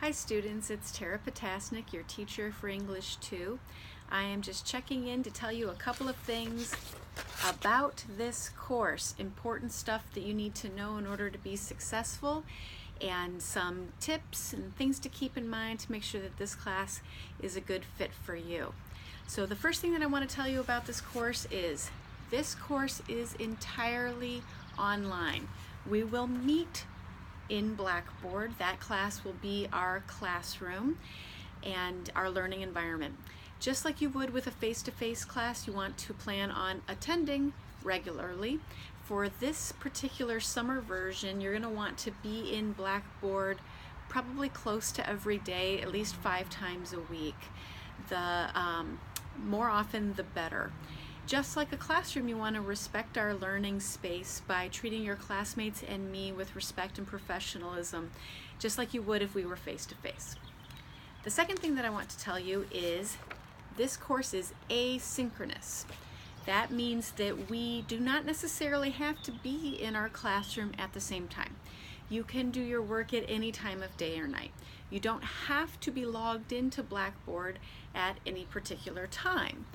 Hi students, it's Tara Potasnik, your teacher for English 2. I am just checking in to tell you a couple of things about this course, important stuff that you need to know in order to be successful, and some tips and things to keep in mind to make sure that this class is a good fit for you. So the first thing that I want to tell you about this course is entirely online. We will meet in Blackboard. That class will be our classroom and our learning environment. Just like you would with a face-to-face class, you want to plan on attending regularly. For this particular summer version, you're going to want to be in Blackboard probably close to every day, at least 5 times a week. The more often, the better. Just like a classroom, you want to respect our learning space by treating your classmates and me with respect and professionalism, just like you would if we were face-to-face. The second thing that I want to tell you is this course is asynchronous. That means that we do not necessarily have to be in our classroom at the same time. You can do your work at any time of day or night. You don't have to be logged into Blackboard at any particular time.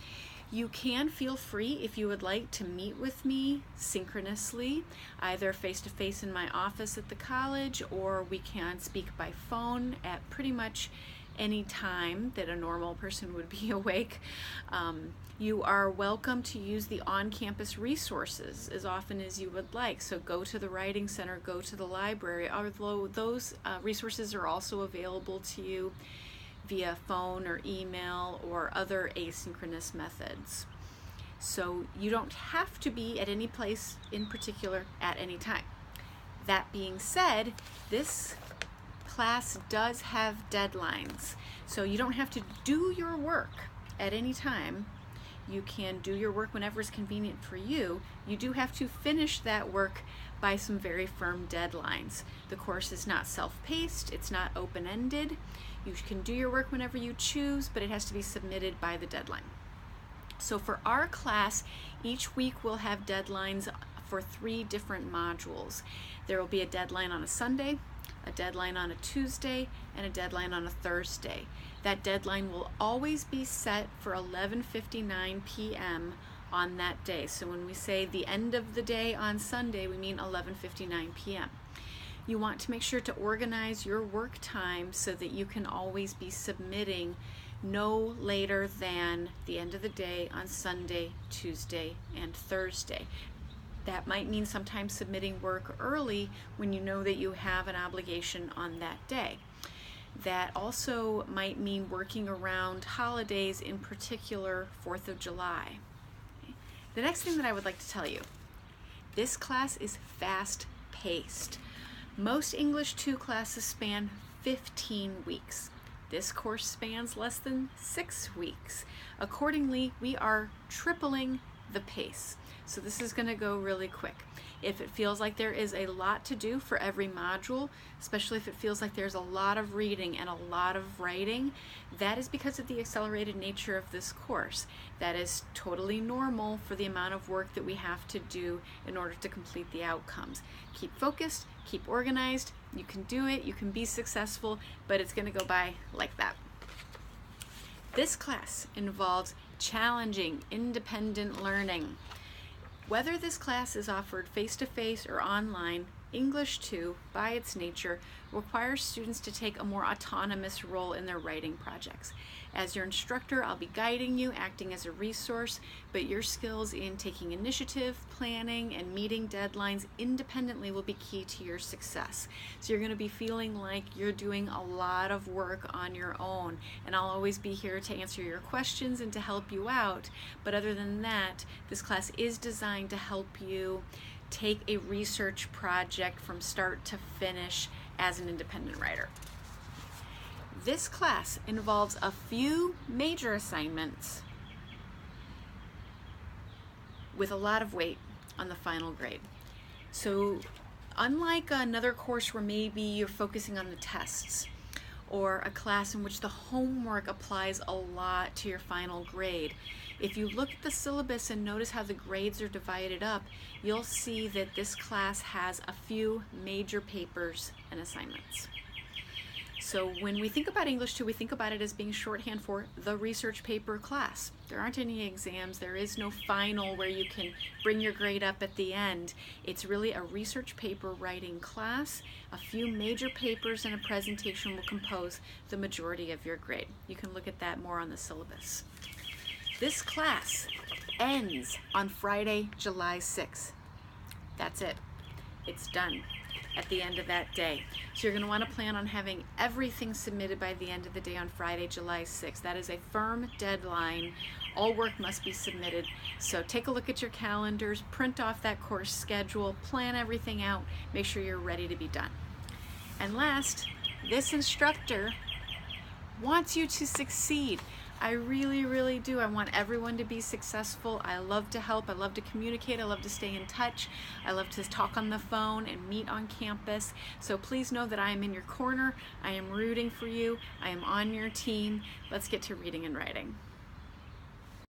You can feel free, if you would like, to meet with me synchronously, either face-to-face in my office at the college, or we can speak by phone at pretty much any time that a normal person would be awake. You are welcome to use the on-campus resources as often as you would like. So go to the Writing Center, go to the library, although those resources are also available to you via phone or email or other asynchronous methods. So you don't have to be at any place in particular at any time. That being said, this class does have deadlines. So you don't have to do your work at any time. You can do your work whenever is convenient for you. You do have to finish that work by some very firm deadlines. The course is not self-paced, it's not open-ended. You can do your work whenever you choose, but it has to be submitted by the deadline. So for our class, each week we'll have deadlines for 3 different modules. There will be a deadline on a Sunday, a deadline on a Tuesday, and a deadline on a Thursday. That deadline will always be set for 11:59 p.m. on that day. So when we say the end of the day on Sunday, we mean 11:59 p.m. You want to make sure to organize your work time so that you can always be submitting no later than the end of the day on Sunday, Tuesday, and Thursday. That might mean sometimes submitting work early when you know that you have an obligation on that day. That also might mean working around holidays, in particular 4th of July. The next thing that I would like to tell you, this class is fast-paced. Most English 2 classes span 15 weeks. This course spans less than 6 weeks. Accordingly, we are tripling the pace. So this is going to go really quick. If it feels like there is a lot to do for every module, especially if it feels like there's a lot of reading and a lot of writing, that is because of the accelerated nature of this course. That is totally normal for the amount of work that we have to do in order to complete the outcomes. Keep focused, keep organized, you can do it, you can be successful, but it's going to go by like that. This class involves challenging, independent learning. Whether this class is offered face-to-face or online, English 2, by its nature, requires students to take a more autonomous role in their writing projects. As your instructor, I'll be guiding you, acting as a resource, but your skills in taking initiative, planning, and meeting deadlines independently will be key to your success. So you're going to be feeling like you're doing a lot of work on your own, and I'll always be here to answer your questions and to help you out. But other than that, this class is designed to help you take a research project from start to finish as an independent writer. This class involves a few major assignments with a lot of weight on the final grade. So unlike another course where maybe you're focusing on the tests, or a class in which the homework applies a lot to your final grade, if you look at the syllabus and notice how the grades are divided up, you'll see that this class has a few major papers and assignments. So when we think about English 2, we think about it as being shorthand for the research paper class. There aren't any exams. There is no final where you can bring your grade up at the end. It's really a research paper writing class. A few major papers and a presentation will compose the majority of your grade. You can look at that more on the syllabus. This class ends on Friday, July 6th. That's it. It's done at the end of that day. So you're going to want to plan on having everything submitted by the end of the day on Friday, July 6th. That is a firm deadline. All work must be submitted. So take a look at your calendars, print off that course schedule, plan everything out, make sure you're ready to be done. And last, this instructor wants you to succeed. I really, really do. I want everyone to be successful. I love to help. I love to communicate. I love to stay in touch. I love to talk on the phone and meet on campus. So please know that I am in your corner. I am rooting for you. I am on your team. Let's get to reading and writing.